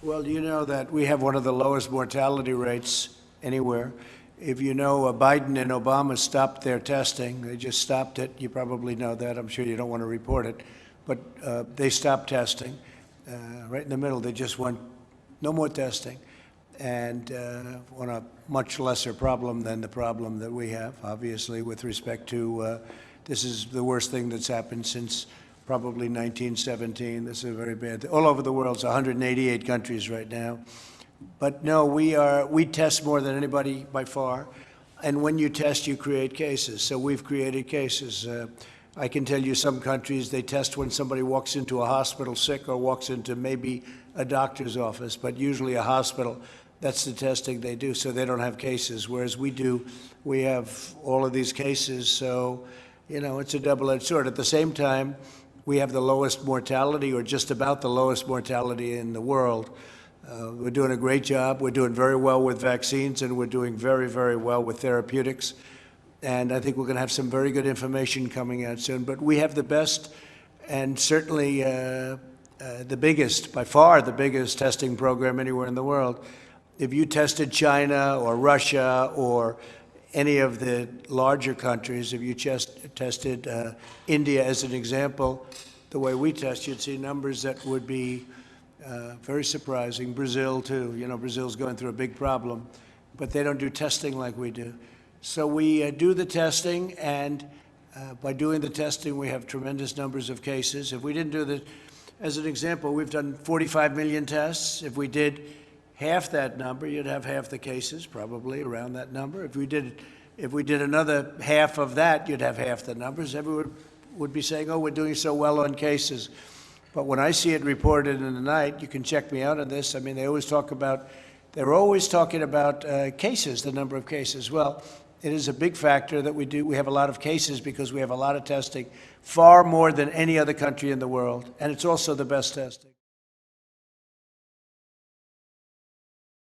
Well, you know that we have one of the lowest mortality rates anywhere. If you know, Biden and Obama stopped their testing. They just stopped it. You probably know that. I'm sure you don't want to report it. But they stopped testing. Right in the middle, they just went, no more testing. And on a much lesser problem than the problem that we have, obviously, with respect to this is the worst thing that's happened since probably 1917. This is a very bad thing. All over the world, it's 188 countries right now. But no, we test more than anybody by far. And when you test, you create cases. So we've created cases. I can tell you some countries, they test when somebody walks into a hospital sick or walks into maybe a doctor's office, but usually a hospital. That's the testing they do, so they don't have cases, whereas we do. We have all of these cases, so, you know, it's a double-edged sword. At the same time, we have the lowest mortality, or just about the lowest mortality in the world. We're doing a great job. We're doing very well with vaccines, and we're doing very, very well with therapeutics. And I think we're going to have some very good information coming out soon. But we have the best and certainly the biggest, by far the biggest testing program anywhere in the world. If you tested China or Russia or any of the larger countries, if you just tested India as an example, the way we test, you'd see numbers that would be very surprising. Brazil, too. You know, Brazil's going through a big problem, but they don't do testing like we do. So we do the testing, and by doing the testing, we have tremendous numbers of cases. If we didn't do the, as an example, we've done 45 million tests. If we did half that number, you'd have half the cases, probably around that number. If we did another half of that, you'd have half the numbers. Everyone would be saying, oh, we're doing so well on cases. But when I see it reported in the night, you can check me out on this. I mean, they're always talking about cases, the number of cases. Well, it is a big factor that we do. We have a lot of cases because we have a lot of testing, far more than any other country in the world. And it's also the best testing.